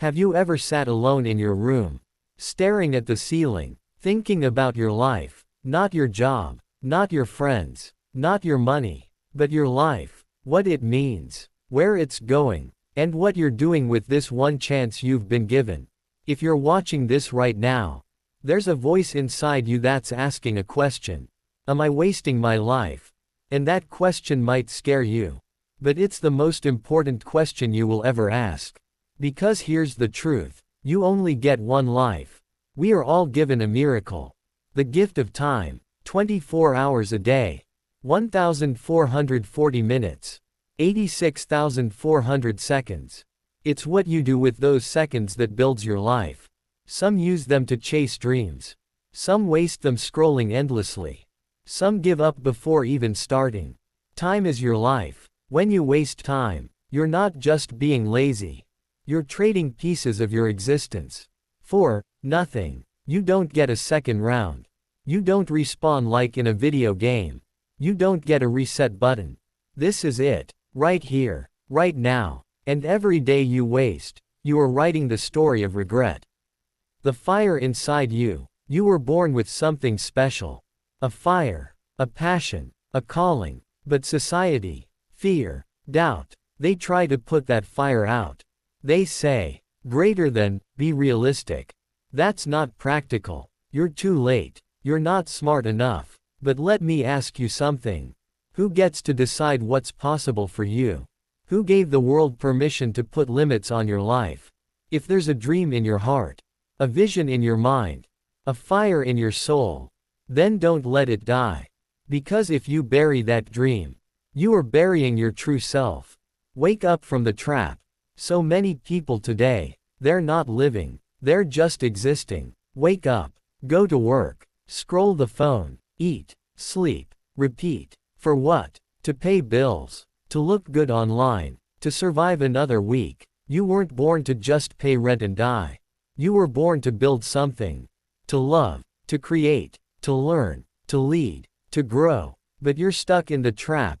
Have you ever sat alone in your room, staring at the ceiling, thinking about your life, not your job, not your friends, not your money, but your life, what it means, where it's going, and what you're doing with this one chance you've been given? If you're watching this right now, there's a voice inside you that's asking a question. Am I wasting my life? And that question might scare you. But it's the most important question you will ever ask. Because here's the truth. You only get one life. We are all given a miracle. The gift of time. 24 hours a day. 1,440 minutes. 86,400 seconds. It's what you do with those seconds that builds your life. Some use them to chase dreams. Some waste them scrolling endlessly. Some give up before even starting. Time is your life. When you waste time, you're not just being lazy. You're trading pieces of your existence. For nothing. You don't get a second round. You don't respawn like in a video game. You don't get a reset button. This is it. Right here. Right now. And every day you waste, you are writing the story of regret. The fire inside you. You were born with something special. A fire. A passion. A calling. But society, fear, doubt, they try to put that fire out. They say, greater than, be realistic. That's not practical. You're too late. You're not smart enough. But let me ask you something. Who gets to decide what's possible for you? Who gave the world permission to put limits on your life? If there's a dream in your heart, a vision in your mind, a fire in your soul, then don't let it die. Because if you bury that dream, you are burying your true self. Wake up from the trap. So many people today, they're not living, they're just existing. Wake up, go to work, scroll the phone, eat, sleep, repeat. For what? To pay bills, to look good online, to survive another week. You weren't born to just pay rent and die. You were born to build something. To love, to create, to learn, to lead, to grow. But you're stuck in the trap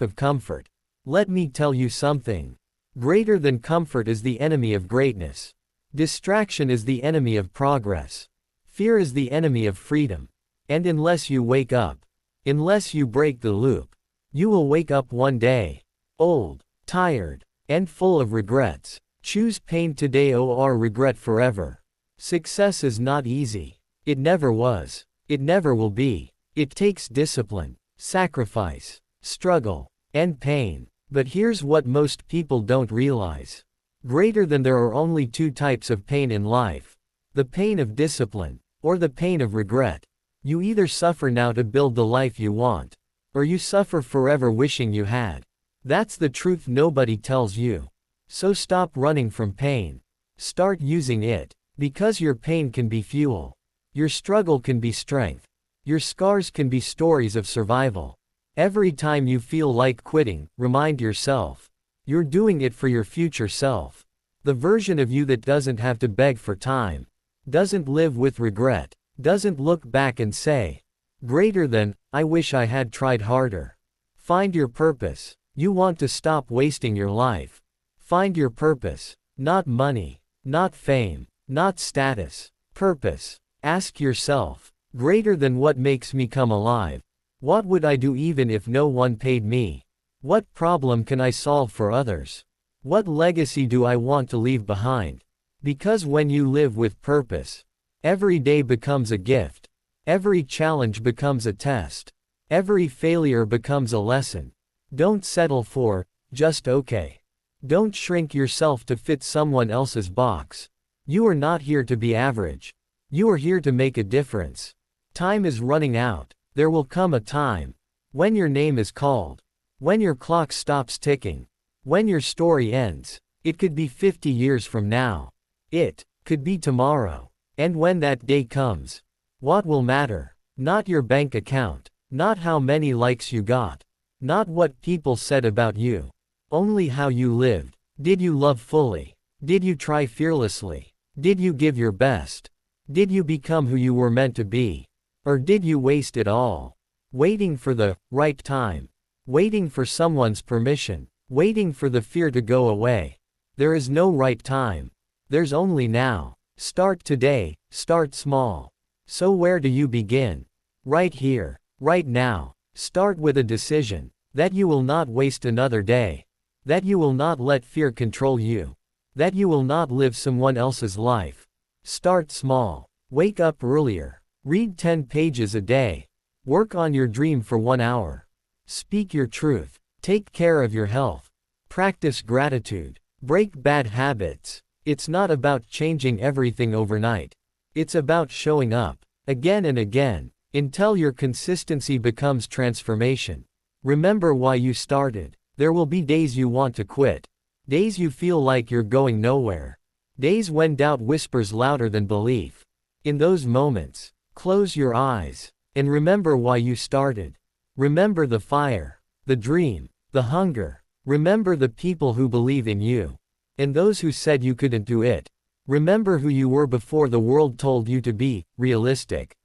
of comfort. Let me tell you something. Greater than comfort is the enemy of greatness. Distraction is the enemy of progress. Fear is the enemy of freedom. And unless you wake up, unless you break the loop, you will wake up one day, old, tired, and full of regrets. Choose pain today or regret forever. Success is not easy. It never was. It never will be. It takes discipline, sacrifice, struggle, and pain. But here's what most people don't realize. Greater than there are only two types of pain in life. The pain of discipline, or the pain of regret. You either suffer now to build the life you want, or you suffer forever wishing you had. That's the truth nobody tells you. So stop running from pain. Start using it. Because your pain can be fuel. Your struggle can be strength. Your scars can be stories of survival. Every time you feel like quitting, remind yourself. You're doing it for your future self. The version of you that doesn't have to beg for time. Doesn't live with regret. Doesn't look back and say, greater than, I wish I had tried harder. Find your purpose. You want to stop wasting your life. Find your purpose. Not money. Not fame. Not status. Purpose. Ask yourself, greater than what makes me come alive. What would I do even if no one paid me? What problem can I solve for others? What legacy do I want to leave behind? Because when you live with purpose, every day becomes a gift. Every challenge becomes a test. Every failure becomes a lesson. Don't settle for, just okay. Don't shrink yourself to fit someone else's box. You are not here to be average. You are here to make a difference. Time is running out. There will come a time when your name is called. When your clock stops ticking. When your story ends. It could be 50 years from now. It could be tomorrow. And when that day comes, what will matter? Not your bank account. Not how many likes you got. Not what people said about you. Only how you lived. Did you love fully? Did you try fearlessly? Did you give your best? Did you become who you were meant to be? Or did you waste it all? Waiting for the right time. Waiting for someone's permission. Waiting for the fear to go away. There is no right time. There's only now. Start today, start small. So where do you begin? Right here, right now. Start with a decision that you will not waste another day, that you will not let fear control you, that you will not live someone else's life. Start small. Wake up earlier. Read 10 pages a day. Work on your dream for 1 hour. Speak your truth. Take care of your health. Practice gratitude. Break bad habits. It's not about changing everything overnight. It's about showing up, again and again, until your consistency becomes transformation. Remember why you started. There will be days you want to quit. Days you feel like you're going nowhere. Days when doubt whispers louder than belief. In those moments, close your eyes and remember why you started. Remember the fire, the dream, the hunger. Remember the people who believe in you, and those who said you couldn't do it. Remember who you were before the world told you to be realistic.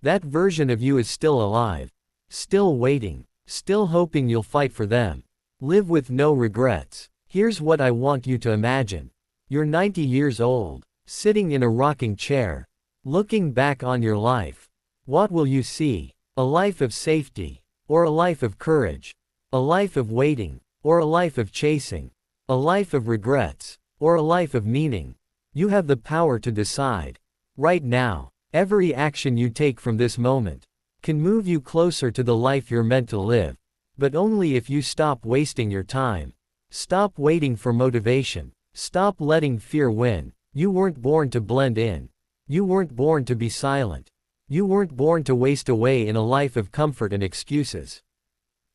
That version of you is still alive, still waiting, still hoping you'll fight for them. Live with no regrets. Here's what I want you to imagine. You're 90 years old, sitting in a rocking chair, looking back on your life. What will you see? A life of safety, or a life of courage? A life of waiting, or a life of chasing? A life of regrets, or a life of meaning? You have the power to decide. Right now, every action you take from this moment can move you closer to the life you're meant to live. But only if you stop wasting your time. Stop waiting for motivation. Stop letting fear win. You weren't born to blend in. You weren't born to be silent. You weren't born to waste away in a life of comfort and excuses.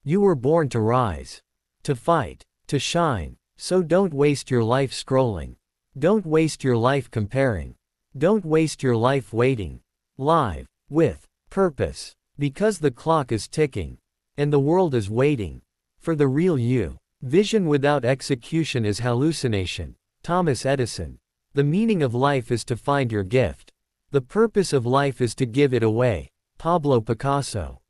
You were born to rise, to fight, to shine. So don't waste your life scrolling. Don't waste your life comparing. Don't waste your life waiting. Live, with purpose. Because the clock is ticking, and the world is waiting for the real you. Vision without execution is hallucination. Thomas Edison. The meaning of life is to find your gift. The purpose of life is to give it away. Pablo Picasso.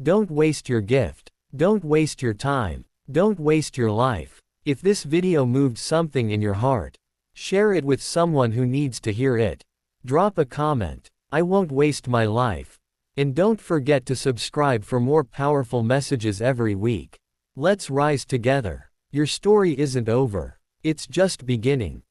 Don't waste your gift. Don't waste your time. Don't waste your life. If this video moved something in your heart, share it with someone who needs to hear it. Drop a comment. I won't waste my life. And don't forget to subscribe for more powerful messages every week. Let's rise together. Your story isn't over. It's just beginning.